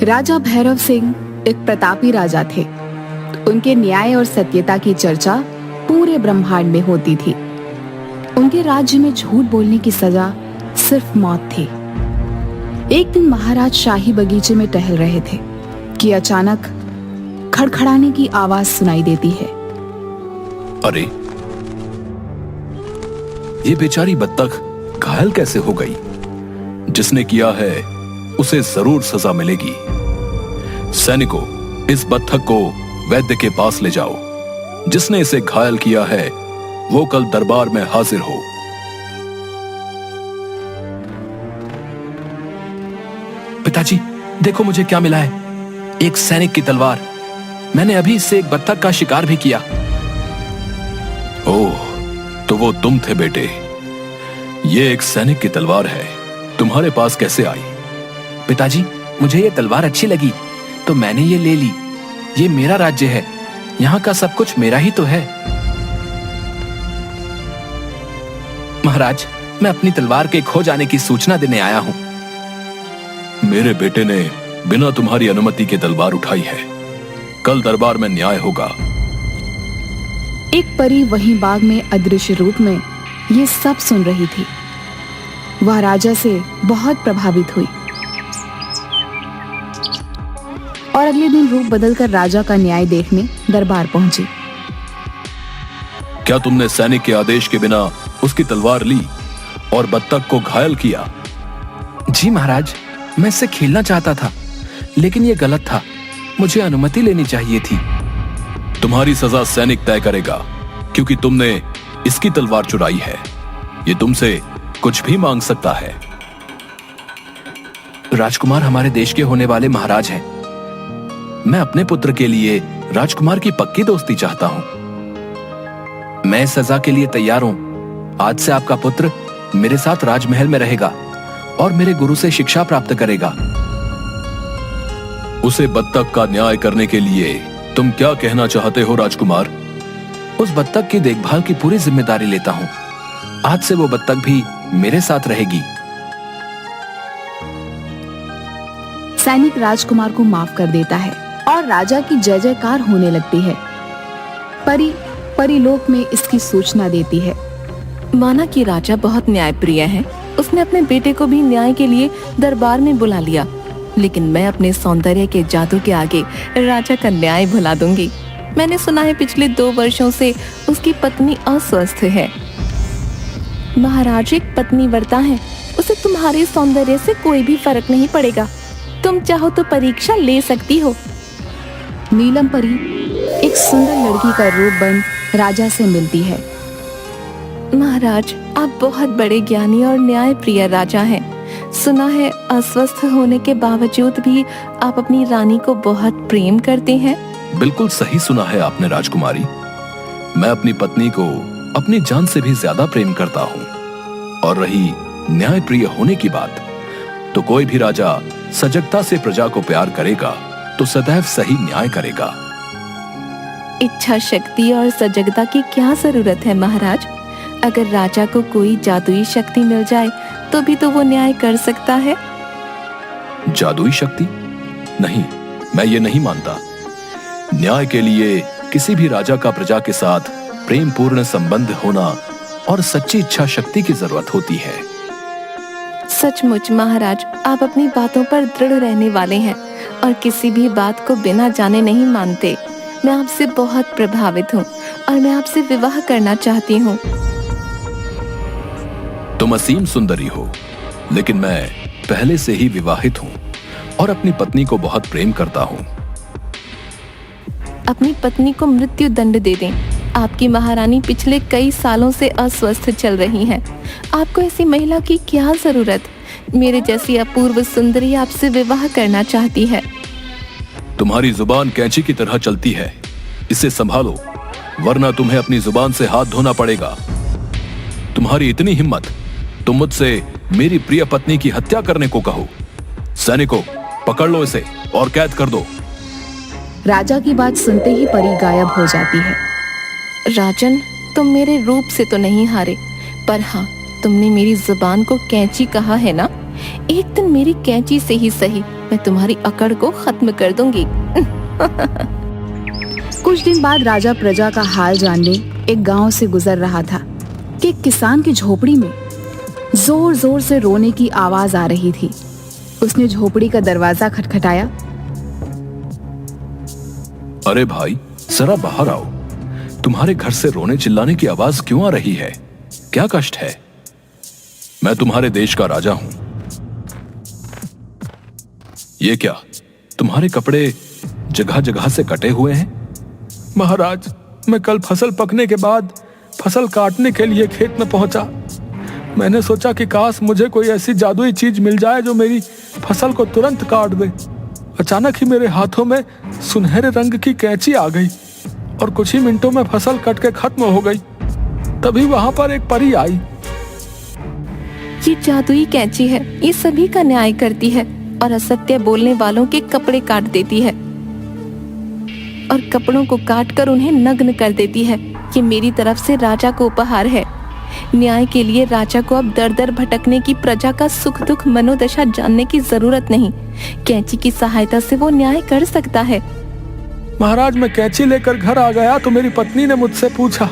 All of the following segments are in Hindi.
राजा भैरव सिंह एक प्रतापी राजा थे। उनके न्याय और सत्यता की चर्चा पूरे ब्रह्मांड में होती थी। उनके राज्य में झूठ बोलने की सजा सिर्फ मौत थी। एक दिन महाराज शाही बगीचे में टहल रहे थे कि अचानक खड़खड़ाने की आवाज सुनाई देती है। अरे, ये बेचारी बत्तख घायल कैसे हो गई? जिसने किया है उसे जरूर सजा मिलेगी। सैनिकों, इस बत्तख को वैद्य के पास ले जाओ। जिसने इसे घायल किया है वो कल दरबार में हाजिर हो। पिताजी, देखो मुझे क्या मिला है। एक सैनिक की तलवार। मैंने अभी इससे एक बत्तख का शिकार भी किया। ओह, तो वो तुम थे बेटे। ये एक सैनिक की तलवार है, तुम्हारे पास कैसे आई? पिताजी, मुझे ये तलवार अच्छी लगी तो मैंने ये ले ली। ये मेरा राज्य है, यहाँ का सब कुछ मेरा ही तो है। महाराज, मैं अपनी तलवार के खो जाने की सूचना देने आया हूँ। मेरे बेटे ने बिना तुम्हारी अनुमति के तलवार उठाई है। कल दरबार में न्याय होगा। एक परी वहीं बाग में अदृश्य रूप में ये सब सुन रही थी। वह राजा से बहुत प्रभावित हुई और अगले दिन रूप बदलकर राजा का न्याय देखने दरबार पहुंची। क्या तुमने सैनिक के आदेश के बिना उसकी तलवार ली और बत्तख को घायल किया? जी महाराज, मैं इससे खेलना चाहता था, लेकिन ये गलत था। मुझे अनुमति लेनी चाहिए थी। तुम्हारी सजा सैनिक तय करेगा, क्योंकि तुमने इसकी तलवार चुराई है। ये तुमसे कुछ भी मांग सकता है। राजकुमार हमारे देश के होने वाले महाराज हैं। मैं अपने पुत्र के लिए राजकुमार की पक्की दोस्ती चाहता हूं। मैं इस सजा के लिए तैयार हूं। आज से आपका पुत्र मेरे साथ राजमहल में रहेगा और मेरे गुरु से शिक्षा प्राप्त करेगा। उसे बत्तख का न्याय करने के लिए तुम क्या कहना चाहते हो राजकुमार? उस बत्तख की देखभाल की पूरी जिम्मेदारी लेता हूं। आज से वो बत्तख भी मेरे साथ रहेगी। सैनिक राजकुमार को माफ कर देता है और राजा की जय जयकार होने लगती है। परीलोक में इसकी सूचना देती है। माना कि राजा बहुत न्यायप्रिय है। उसने अपने बेटे को भी न्याय के लिए दरबार में बुला लिया, लेकिन मैं अपने सौंदर्य के जादू के आगे राजा का न्याय भुला दूंगी। मैंने सुना है पिछले 2 वर्षों से उसकी पत्नी अस्वस्थ है। महाराज एक पत्नी व्रता है, उसे तुम्हारे सौंदर्य से कोई भी फर्क नहीं पड़ेगा। तुम चाहो तो परीक्षा ले सकती हो। नीलम परी एक सुंदर लड़की का रूप बन राजा से मिलती है। महाराज, आप बहुत बड़े ज्ञानी और न्यायप्रिय राजा हैं। सुना है अस्वस्थ होने के बावजूद भी आप अपनी रानी को बहुत प्रेम करते हैं। बिल्कुल सही सुना है आपने राजकुमारी। मैं अपनी पत्नी को अपनी जान से भी ज्यादा प्रेम करता हूँ। और रही न्यायप्रिय होने की बात, तो कोई भी राजा सजगता से प्रजा को प्यार करेगा तो सदैव सही न्याय करेगा। इच्छा शक्ति और सजगता की क्या जरूरत है महाराज? अगर राजा को कोई जादुई शक्ति मिल जाए तो भी तो वो न्याय कर सकता है। जादुई शक्ति? नहीं, मैं ये नहीं मानता। न्याय के लिए किसी भी राजा का प्रजा के साथ प्रेम पूर्ण संबंध होना और सच्ची इच्छा शक्ति की जरूरत होती है। सचमुच महाराज, आप अपनी बातों पर दृढ़ रहने वाले हैं और किसी भी बात को बिना जाने नहीं मानते। मैं आपसे बहुत प्रभावित हूँ और मैं आपसे विवाह करना चाहती हूँ। तुम असीम सुंदरी हो, लेकिन मैं पहले से ही विवाहित हूँ और अपनी पत्नी को बहुत प्रेम करता हूँ। अपनी पत्नी को मृत्यु दंड दे दें। आपकी महारानी पिछले कई सालों से अस्वस्थ चल रही हैं। आपको ऐसी महिला की क्या जरूरत? मेरे जैसी अपूर्व सुंदरी आपसे विवाह करना चाहती है। तुम्हारी जुबान कैंची की तरह चलती है, इसे संभालो, वरना तुम्हें अपनी जुबान से हाथ धोना पड़ेगा। तुम्हारी इतनी हिम्मत, तुम मुझसे मेरी प्रिय पत्नी की हत्या करने को कहो। सैनिकों, पकड़ लो इसे और कैद कर दो। राजा की बात सुनते ही परी गायब हो जाती है। राजन, तुम मेरे रूप से तो नहीं हारे, पर हाँ, तुमने मेरी जुबान को कैंची कहा है ना? एक दिन मेरी कैंची से ही सही मैं तुम्हारी अकड़ को खत्म कर दूंगी। कुछ दिन बाद राजा प्रजा का हाल जानने एक गांव से गुजर रहा था कि एक किसान की झोपड़ी में जोर जोर से रोने की आवाज आ रही थी। उसने झोपड़ी का दरवाजा खटखटाया। अरे भाई, जरा बाहर आओ। तुम्हारे घर से रोने चिल्लाने की आवाज क्यों आ रही है? क्या कष्ट है? मैं तुम्हारे देश का राजा हूं। ये क्या, तुम्हारे कपड़े जगह जगह से कटे हुए हैं? महाराज, मैं कल फसल पकने के बाद फसल काटने के लिए खेत में पहुंचा। मैंने सोचा कि काश मुझे कोई ऐसी जादुई चीज मिल जाए जो मेरी फसल को तुरंत काट दे। अचानक ही मेरे हाथों में सुनहरे रंग की कैंची आ गई और कुछ ही मिनटों में फसल कट के खत्म हो गई। तभी वहां पर एक परी आई। ये जादुई कैंची है, ये सभी का न्याय करती है और असत्य बोलने वालों के कपड़े काट देती है और कपड़ों को काटकर उन्हें नग्न कर देती है। ये मेरी तरफ से राजा को उपहार है। न्याय के लिए राजा को अब दर दर भटकने की प्रजा का सुख दुख मनोदशा जानने की जरूरत नहीं। कैंची की सहायता से वो न्याय कर सकता है। महाराज, मैं कैंची लेकर घर आ गया तो मेरी पत्नी ने मुझसे पूछा,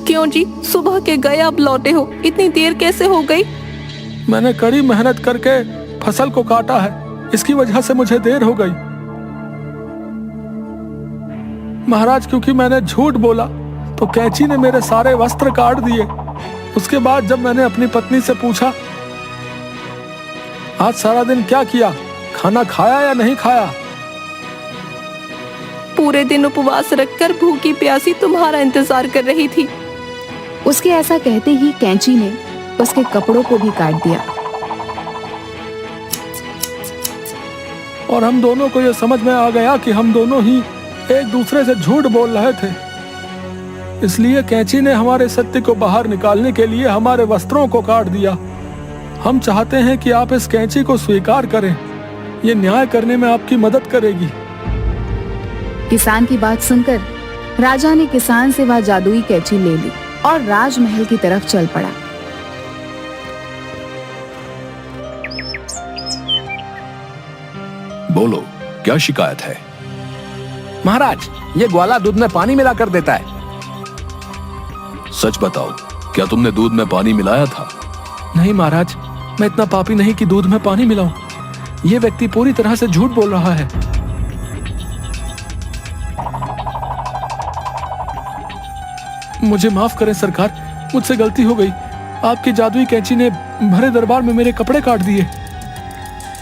क्यों जी, सुबह के गए अब लौटे हो, इतनी देर कैसे हो गई? मैंने कड़ी मेहनत करके फसल को काटा है, इसकी वजह से मुझे देर हो गई। महाराज, क्योंकि मैंने झूठ बोला तो कैंची ने मेरे सारे वस्त्र काट दिए। उसके बाद जब मैंने अपनी पत्नी से पूछा, आज सारा दिन क्या किया, खाना खाया या नहीं खाया? पूरे दिन उपवास रखकर भूखी प्यासी तुम्हारा इंतजार कर रही थी। उसके ऐसा कहते ही कैंची ने उसके कपड़ों को भी काट दिया। और हम दोनों को यह समझ में आ गया कि हम दोनों ही एक दूसरे से झूठ बोल रहे थे। इसलिए कैंची ने हमारे सत्य को बाहर निकालने के लिए हमारे वस्त्रों को काट दिया। हम चाहते हैं कि आप इस कैंची को स्वीकार करें, ये न्याय करने में आपकी मदद करेगी। किसान की बात सुनकर राजा ने किसान से वह जादुई कैंची ले ली और राजमहल की तरफ चल पड़ा। बोलो, क्या शिकायत है? महाराज, ये ग्वाला दूध में पानी मिला कर देता है। सच बताओ, क्या तुमने दूध में पानी मिलाया था? नहीं महाराज, मैं इतना पापी नहीं कि दूध में पानी मिलाऊं। ये व्यक्ति पूरी तरह से झूठ बोल रहा है। मुझे माफ करें सरकार, मुझसे गलती हो गई। आपकी जादुई कैंची ने भरे दरबार में मेरे कपड़े काट दिए।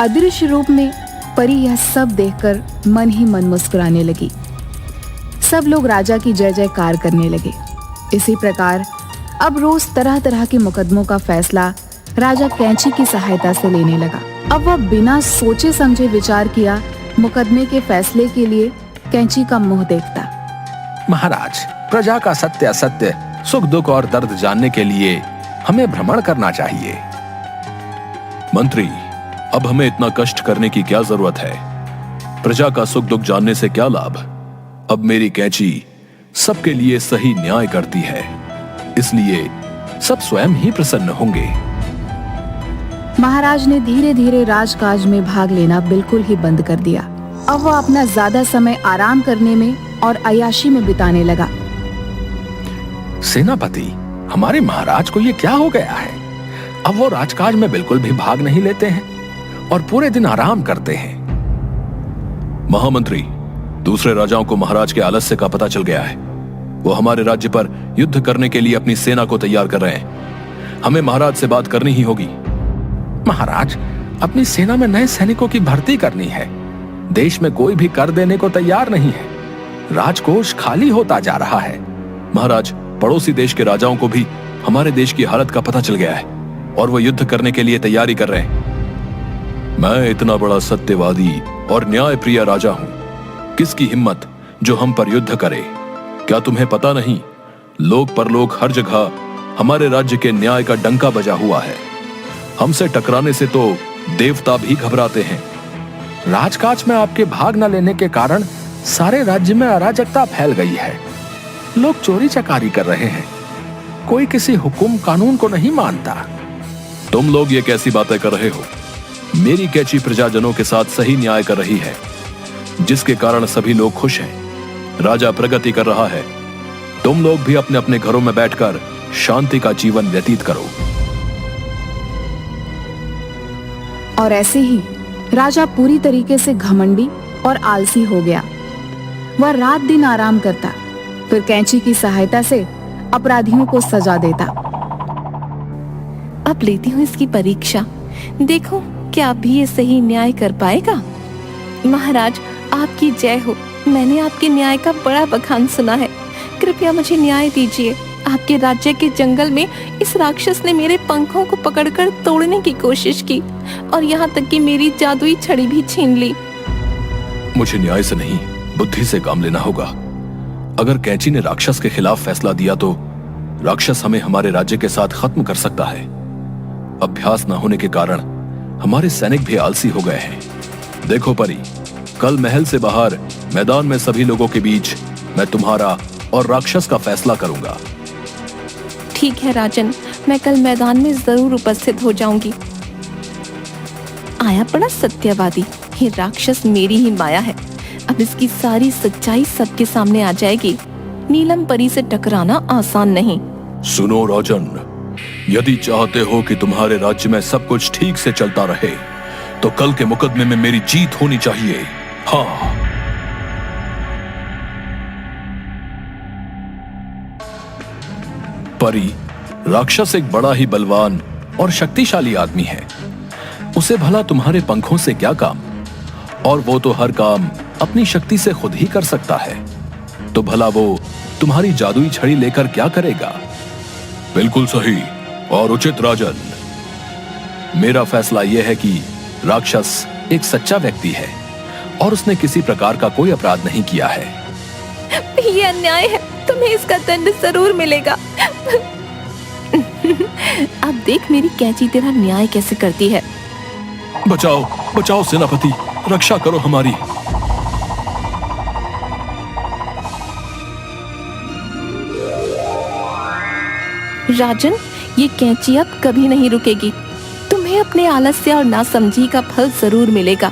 अदृश्य रूप में परी यह सब देखकर मन ही मन मुस्कुराने लगी। सब लोग राजा की जय जयकार करने लगे। इसी प्रकार अब रोज तरह तरह के मुकदमों का फैसला राजा कैंची की सहायता से लेने लगा। अब वह बिना सोचे समझे विचार किया मुकदमे के फैसले के लिए कैंची का मुंह देखता। महाराज, प्रजा का सत्य असत्य, सुख दुख और दर्द जानने के लिए हमें भ्रमण करना चाहिए। मंत्री, अब हमें इतना कष्ट करने की क्या जरूरत है? प्रजा का सुख दुख जानने से क्या लाभ? अब मेरी कैंची सबके लिए सही न्याय करती है, इसलिए सब स्वयं ही प्रसन्न होंगे। महाराज ने धीरे धीरे राजकाज में भाग लेना बिल्कुल ही बंद कर दिया। अब वह अपना ज्यादा समय आराम करने में और अय्याशी में बिताने लगा। सेनापति, हमारे महाराज को ये क्या हो गया है? अब वो राजकाज में बिल्कुल भी भाग नहीं लेते हैं और पूरे दिन आराम करते हैं। महामंत्री, दूसरे राजाओं को महाराज के आलस्य का पता चल गया है। वो हमारे राज्य पर युद्ध करने के लिए अपनी सेना को तैयार कर रहे हैं। हमें महाराज से बात करनी ही होगी। महाराज, अपनी सेना में नए सैनिकों की भर्ती करनी है। देश में कोई भी कर देने को तैयार नहीं है। राजकोष खाली होता जा रहा है। महाराज, पड़ोसी देश के राजाओं को भी हमारे देश की हालत का पता चल गया है और वो युद्ध करने के लिए तैयारी कर रहे हैं। मैं इतना बड़ा सत्यवादी और न्यायप्रिय राजा हूं, किसकी हिम्मत जो हम पर युद्ध करे? क्या तुम्हें पता नहीं, लोक परलोक हर जगह हमारे राज्य के न्याय का डंका बजा हुआ है। हमसे टकराने से तो देवता भी घबराते हैं। राजकाज में आपके भाग न लेने के कारण सारे राज्य में अराजकता फैल गई है। लोग चोरी चकारी कर रहे हैं। कोई किसी हुकुम कानून को नहीं मानता। तुम लोग ये कैसी बातें कर रहे हो? मेरी कैची प्रजाजनों के साथ सही न्याय कर रही है, जिसके कारण सभी लोग खुश हैं। राजा प्रगति कर रहा है। तुम लोग भी अपने अपने घरों में बैठकर शांति का जीवन व्यतीत करो। और ऐसे ही राजा पूरी तरीके से घमंडी और आलसी हो गया। वह रात दिन आराम करता, फिर कैंची की सहायता से अपराधियों को सजा देता। अब लेती हूँ इसकी परीक्षा, देखो क्या अब भी ये सही न्याय कर पाएगा। महाराज आपकी जय हो। मैंने आपके न्याय का बड़ा बखान सुना है, कृपया मुझे न्याय दीजिए। आपके राज्य के जंगल में इस राक्षस ने मेरे पंखों को पकड़कर तोड़ने की कोशिश की और यहाँ तक कि मेरी जादुई छड़ी भी छीन ली। मुझे न्याय से नहीं, बुद्धि से काम लेना होगा। अगर कैंची ने राक्षस के खिलाफ फैसला दिया तो राक्षस हमें हमारे राज्य के साथ खत्म कर सकता है। अभ्यास न होने के कारण हमारे सैनिक भी आलसी हो गए हैं। देखो परी, कल महल से बाहर मैदान में सभी लोगों के बीच मैं तुम्हारा और राक्षस का फैसला करूंगा। ठीक है राजन, मैं कल मैदान में जरूर उपस्थित हो जाऊंगी। आया बड़ा सत्यवादी, ये राक्षस मेरी ही माया है। अब इसकी सारी सच्चाई सबके सामने आ जाएगी। नीलम परी से टकराना आसान नहीं। सुनो राजन, यदि चाहते हो कि तुम्हारे राज्य में सब कुछ ठीक से चलता रहे तो कल के मुकदमे में मेरी जीत होनी चाहिए। हाँ। परी, राक्षस एक बड़ा ही बलवान और शक्तिशाली आदमी है। उसे भला तुम्हारे पंखों से क्या काम, और वो तो हर काम अपनी शक्ति से खुद ही कर सकता है। तो भला वो तुम्हारी जादुई छड़ी लेकर क्या करेगा? बिल्कुल सही और उचित राजन। मेरा फैसला यह है कि राक्षस एक सच्चा व्यक्ति है और उसने किसी प्रकार का कोई अपराध नहीं किया है। ये अन्याय है, तुम्हें इसका दंड जरूर मिलेगा। अब देख मेरी कैंची तेरा न्याय कैसे करती है। बचाओ बचाओ सेनापति, रक्षा करो हमारी। राजन, ये कैंची अब कभी नहीं रुकेगी। तुम्हें अपने आलस्य और नासमझी का फल जरूर मिलेगा।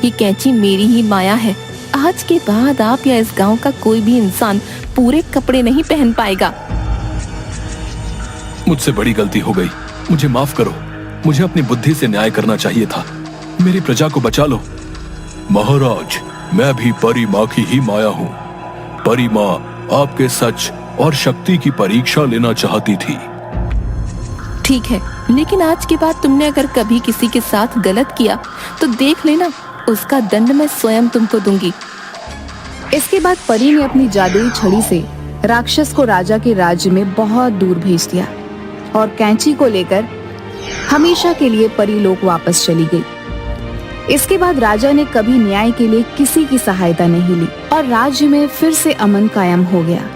ये कैंची मेरी ही माया है। आज के बाद आप या इस गांव का कोई भी इंसान पूरे कपड़े नहीं पहन पाएगा। मुझसे बड़ी गलती हो गई, मुझे माफ करो। मुझे अपनी बुद्धि से न्याय करना चाहिए था। मेरी प्रजा को बचा लो। महाराज, मैं भी परी माँ की ही माया हूँ। परी माँ आपके सच और शक्ति की परीक्षा लेना चाहती थी। ठीक है, लेकिन आज के बाद तुमने अगर कभी किसी के साथ गलत किया तो देख लेना, उसका दंड मैं स्वयं तुमको दूंगी। इसके बाद परी ने अपनी जादुई छड़ी से राक्षस को राजा के राज्य में बहुत दूर भेज दिया और कैंची को लेकर हमेशा के लिए परी लोक वापस चली गई। इसके बाद राजा ने कभी न्याय के लिए किसी की सहायता नहीं ली और राज्य में फिर से अमन कायम हो गया।